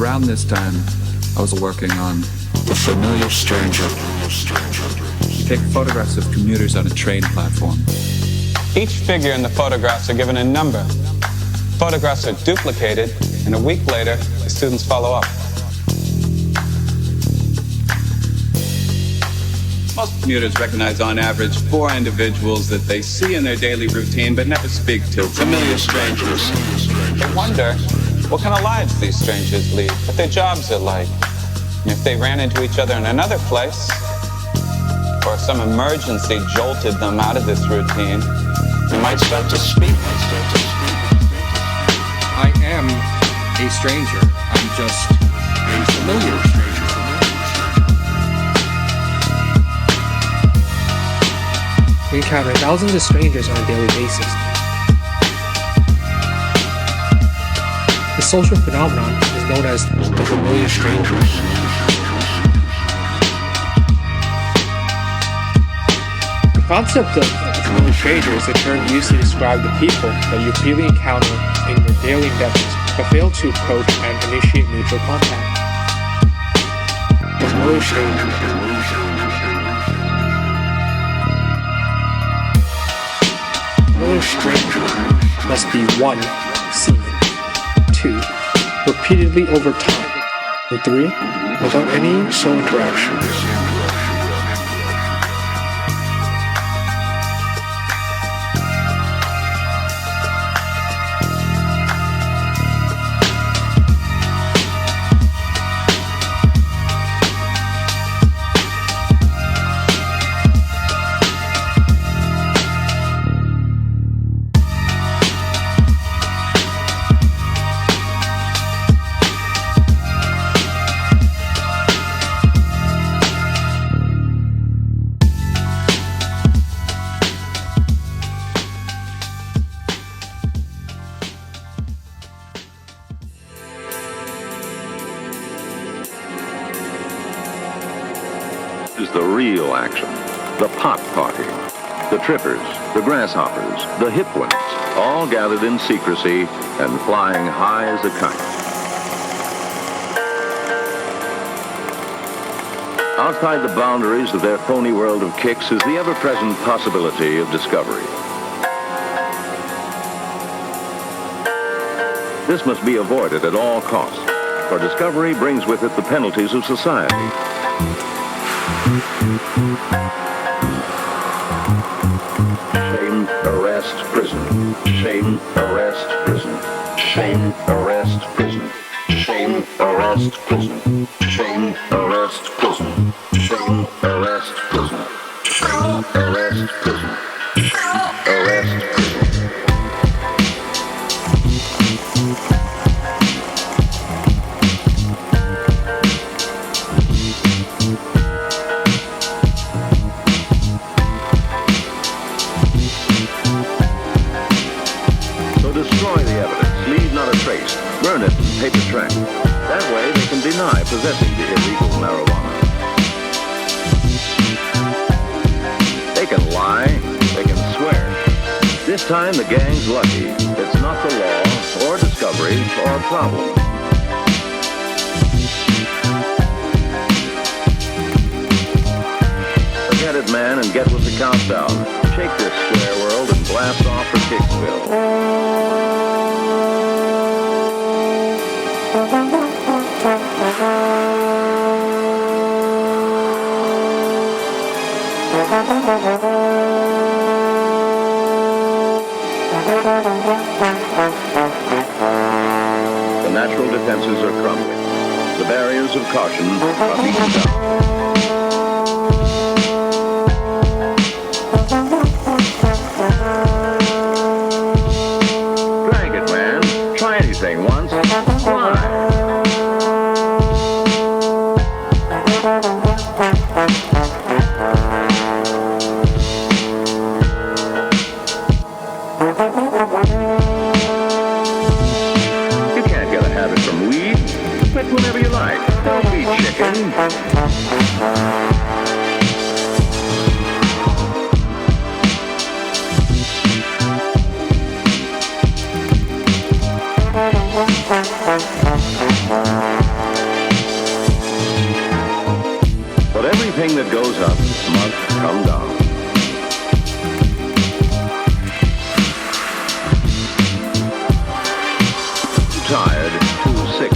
Around this time, I was working on The Familiar Stranger. We take photographs of commuters on a train platform. Each figure in the photographs are given a number. Photographs are duplicated, and a week later, the students follow up. Most commuters recognize on average 4 individuals that they see in their daily routine but never speak to. Familiar strangers. They wonder what kind of lives these strangers lead, what their jobs are like. And if they ran into each other in another place, or if some emergency jolted them out of this routine, they might start to speak. I am a stranger. I'm just a familiar stranger. We encounter thousands of strangers on a daily basis. The social phenomenon is known as the familiar stranger. The concept of familiar stranger is a term used to describe the people that you repeatedly encounter in your daily endeavors but fail to approach and initiate mutual contact. The familiar stranger. The stranger must be 1, seen, 2, repeatedly over time, and 3, without any social interaction. Is the real action. The pot party. The trippers, the grasshoppers, the hip ones, all gathered in secrecy and flying high as a kite. Outside the boundaries of their phony world of kicks is the ever-present possibility of discovery. This must be avoided at all costs, for discovery brings with it the penalties of society. Shame, arrest, prison. Shame, arrest, prison. Shame, arrest, prison. Shame, arrest, prison. Shame, arrest, prison. Shame, arrest, prison. Shame, arrest, prison. Shame, arrest, prison. Burn it in paper track. That way they can deny possessing the illegal marijuana. They can lie, they can swear. This time the gang's lucky. It's not the law, or discovery, or problem. Forget it, man, and get with the countdown. Shake this square world and blast off for Kicksville. The natural defenses are crumbling. The barriers of caution are being down. Drag it, man. Try anything once. Fly. Whenever you like. Don't be chicken. goes up must come down. Too tired, too sick.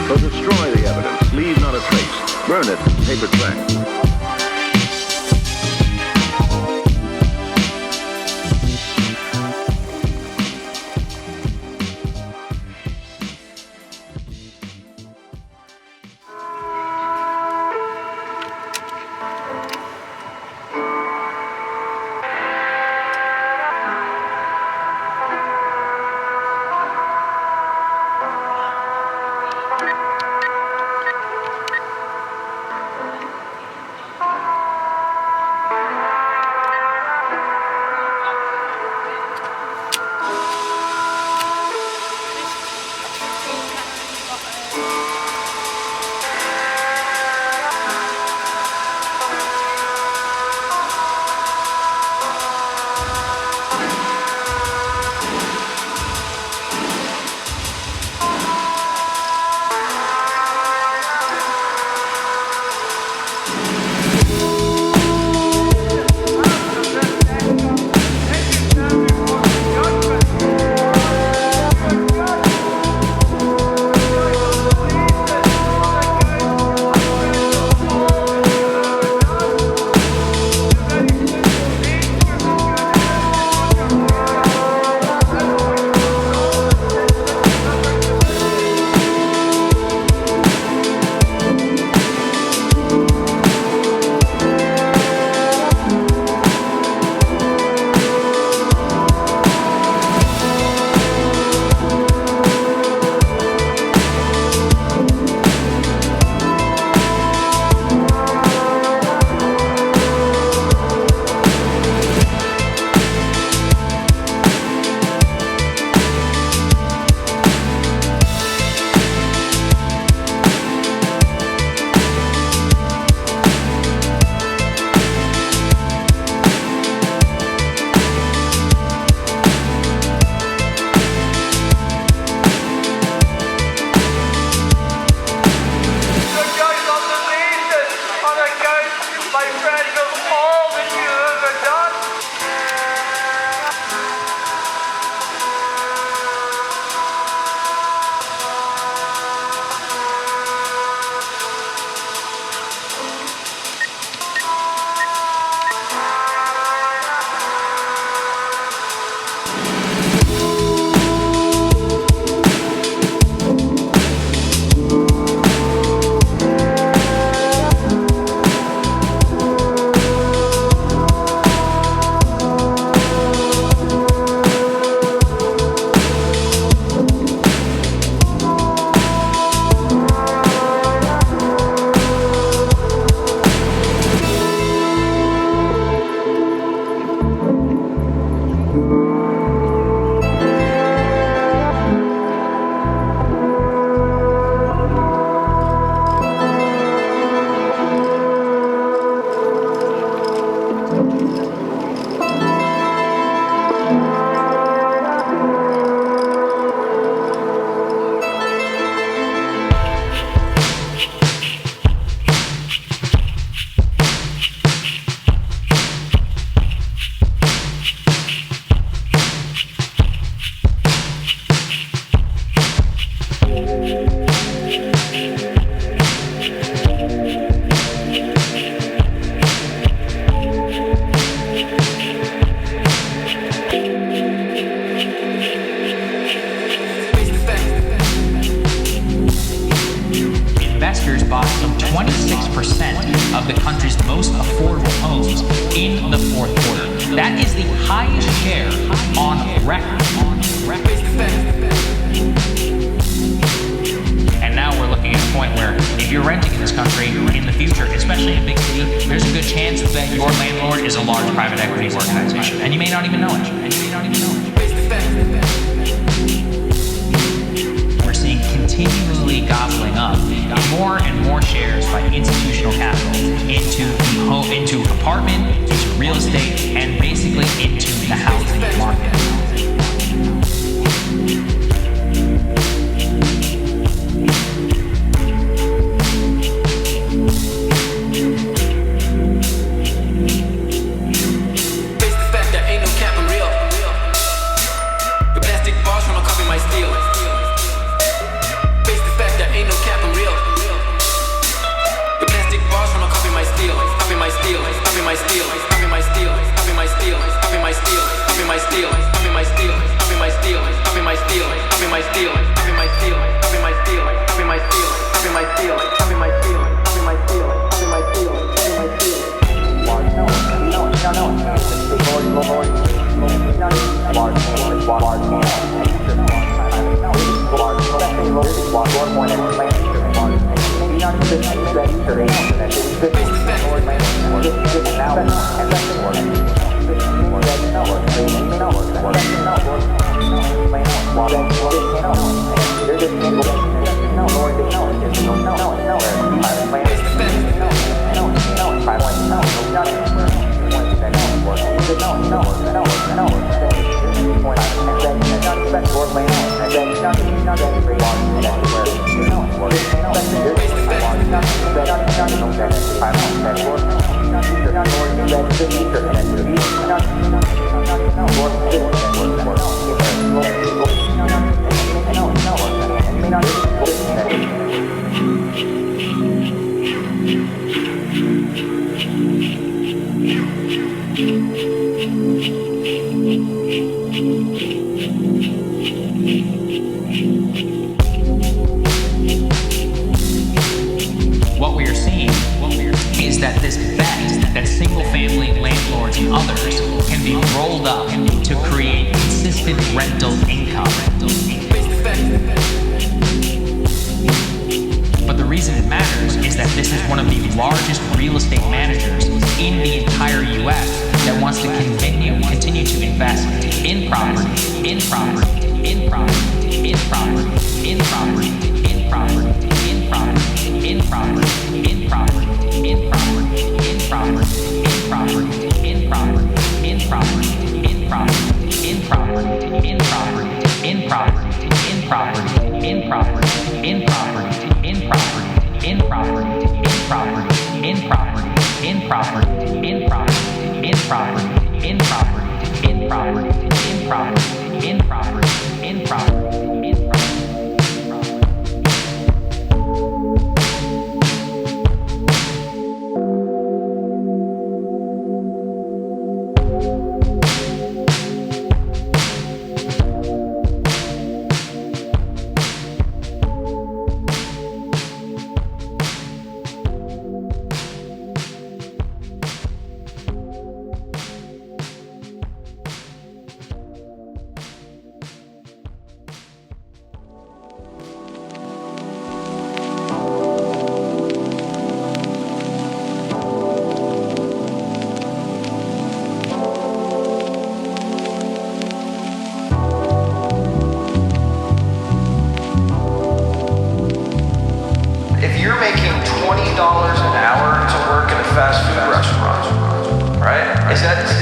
So destroy the evidence, leave not a trace, burn it in paper trash. of the country's most affordable homes in the fourth quarter. That is the highest share on record. And now we're looking at point where if you're renting in this country in the future, especially in a big city, there's a good chance that your landlord is a large private equity organization, and you may not even know it. We're seeing continually gobbling up more and more shares by institutional capital into apartment, into real estate, and basically into the housing market.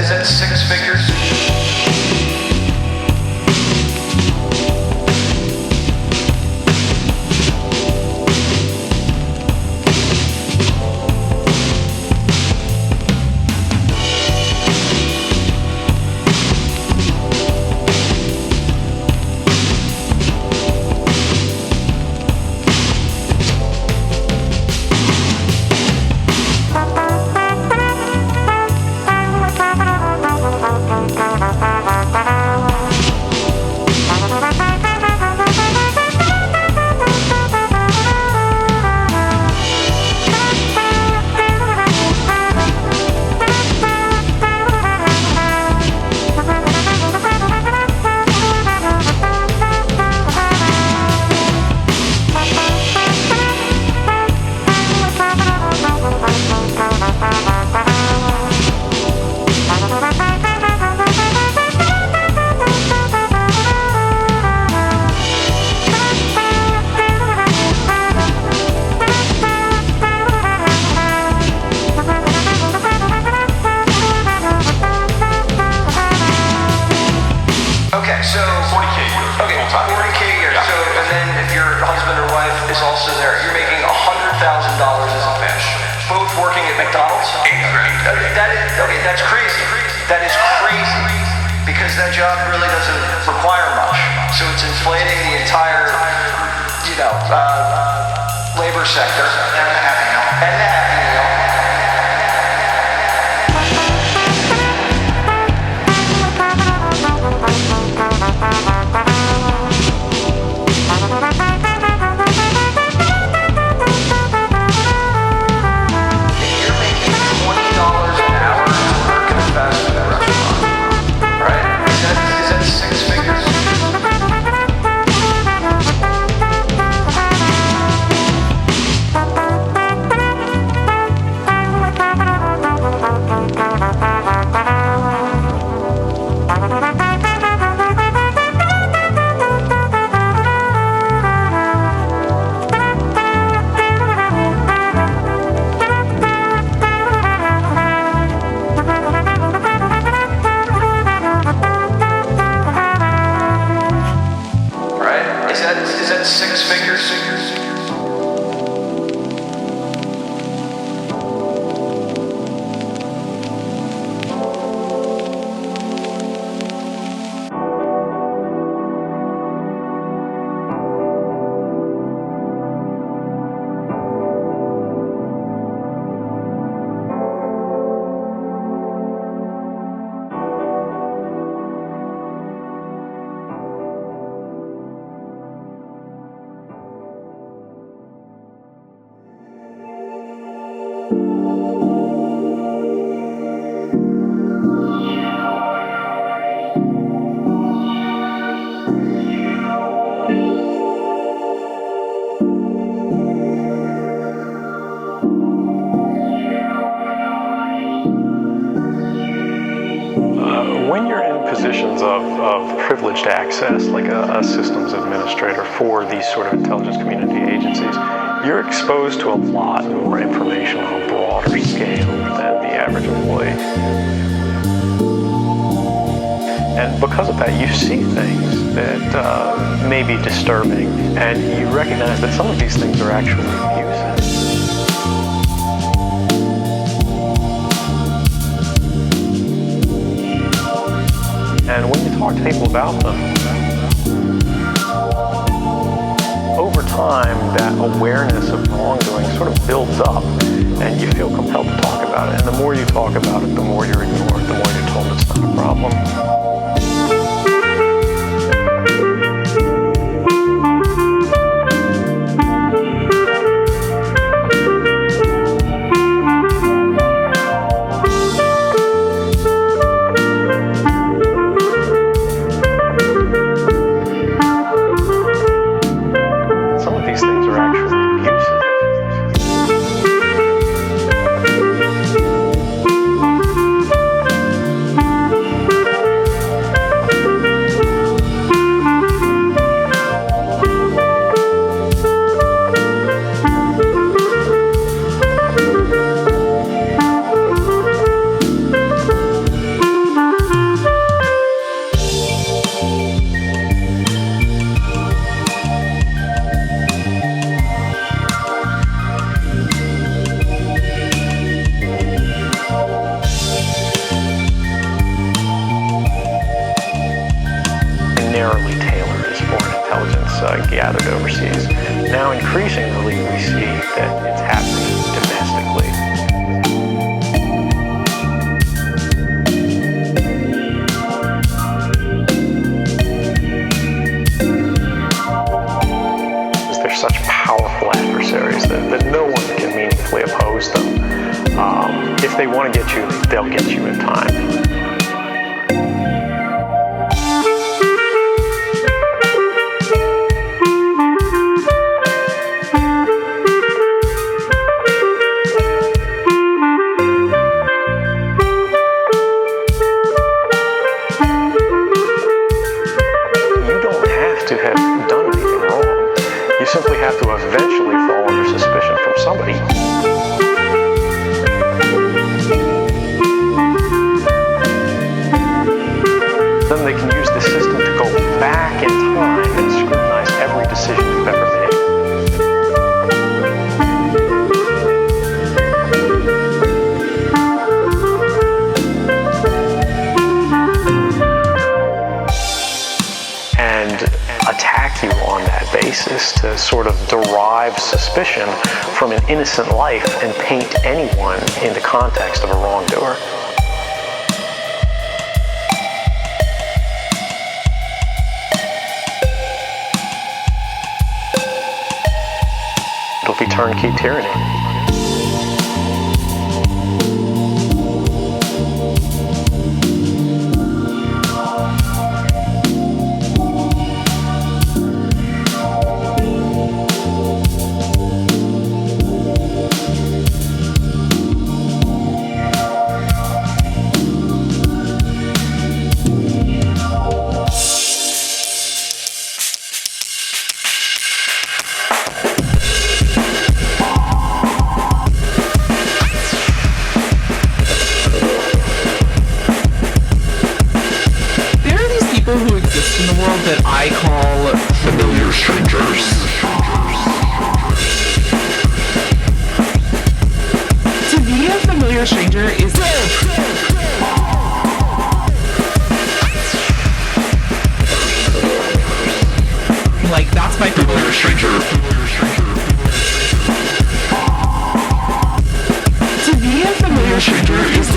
Is that six figures? working at McDonald's? That's crazy. That is crazy. Because that job really doesn't require much. So it's inflating the entire, labor sector. And the Happy Meal. Is that six figures? When you're in positions of privileged access, like a systems administrator for these sort of intelligence community agencies, you're exposed to a lot more information on a broader scale than the average employee. And because of that, you see things that may be disturbing, and you recognize that some of these things are actually abusive. And when you talk to people about them, over time, that awareness of wrongdoing sort of builds up, and you feel compelled to talk about it. And the more you talk about it, the more you're ignored, the more you're told it's not a problem. Narrowly tailored as foreign intelligence gathered overseas. Now, increasingly, we see that it's happening domestically. They're such powerful adversaries that no one can meaningfully oppose them. If they want to get you, they'll get you in time. To have done anything wrong. You simply have to eventually fall under suspicion from somebody. basis to sort of derive suspicion from an innocent life and paint anyone in the context of a wrongdoer. It'll be turnkey tyranny. That I call familiar strangers. To be a familiar stranger is like, that's my familiar stranger. To be a familiar stranger is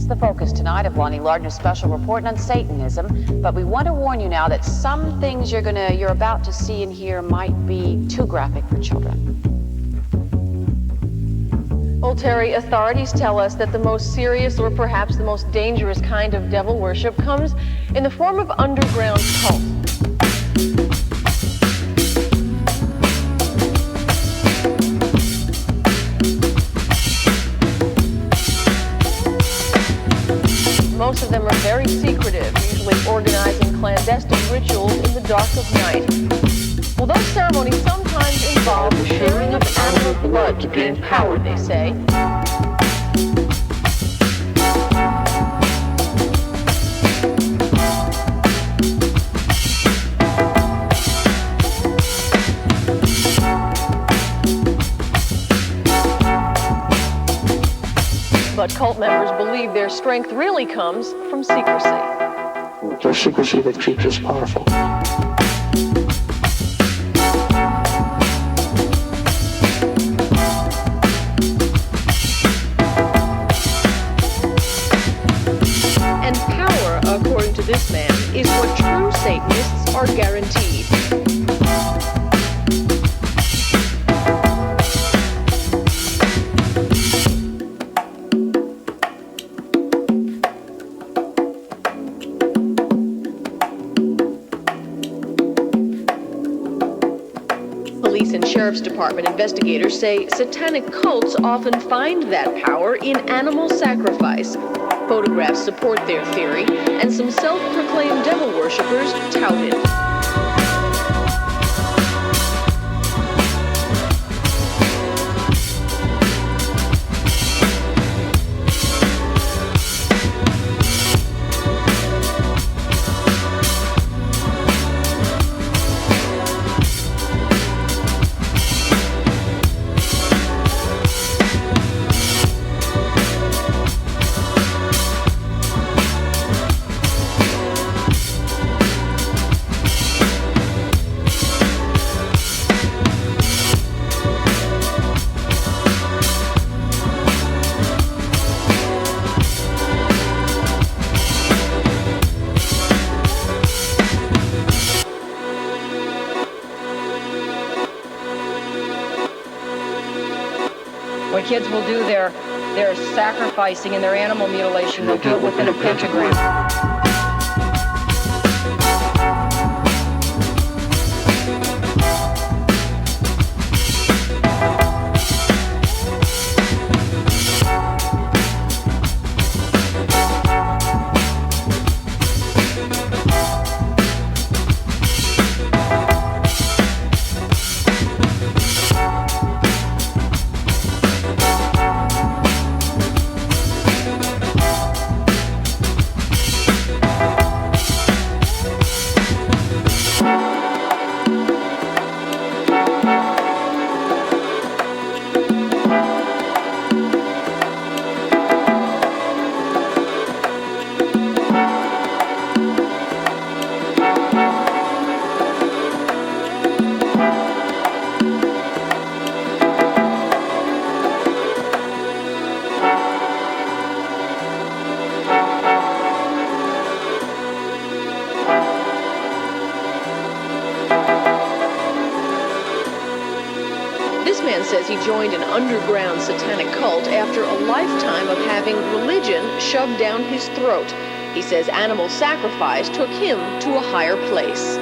the focus tonight of Lonnie Lardner's special report on Satanism, but we want to warn you now that some things you're about to see and hear might be too graphic for children. Well, Terry, authorities tell us that the most serious or perhaps the most dangerous kind of devil worship comes in the form of underground cults. Most of them are very secretive, usually organizing clandestine rituals in the dark of night. Well, those ceremonies sometimes involve the sharing of animal blood to gain power, they say. But cult members believe their strength really comes from secrecy. There's secrecy that keeps us powerful. And power, according to this man, is what true Satanists are guaranteed. Police and Sheriff's Department investigators say satanic cults often find that power in animal sacrifice. Photographs support their theory, and some self-proclaimed devil worshippers tout it. When kids will do their sacrificing and their animal mutilation, they'll do it within a pentagram. This man says he joined an underground satanic cult after a lifetime of having religion shoved down his throat. He says animal sacrifice took him to a higher place.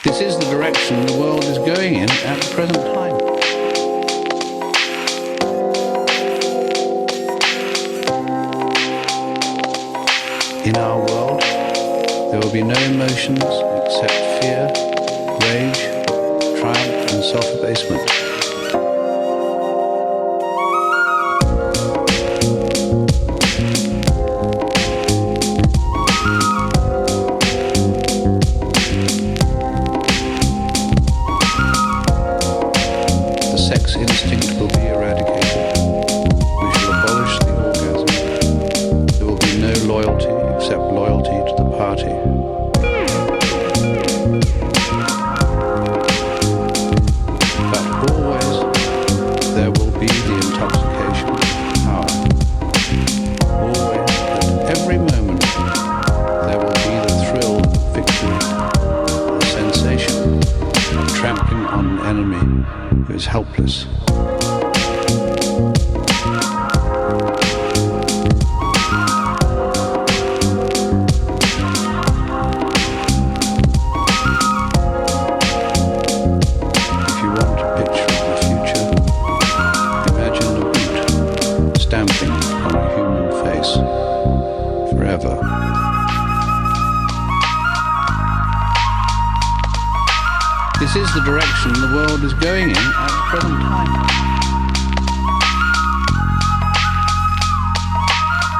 This is the direction the world is going in at the present time. In our world, there will be no emotions except fear, rage, triumph, and self-abasement. Instinct will be eradicated. We shall abolish the orgasm. There will be no loyalty except loyalty to the party. who is helpless. Stamping on a human face forever. This is the direction the world is going in at the present time.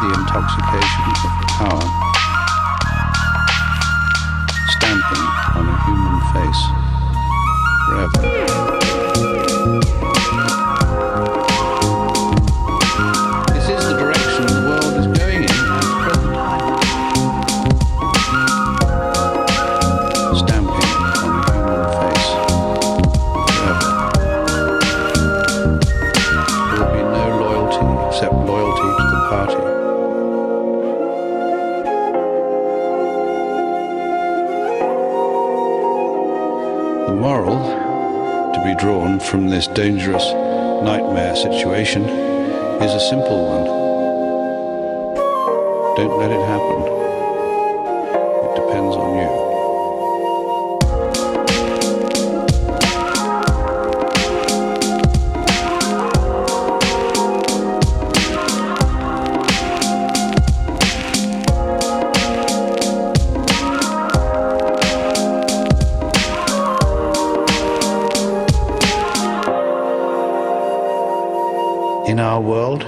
The intoxication of power, stamping on a human face forever. The moral to be drawn from this dangerous nightmare situation is a simple one. Don't let it happen. It depends on you. In our world,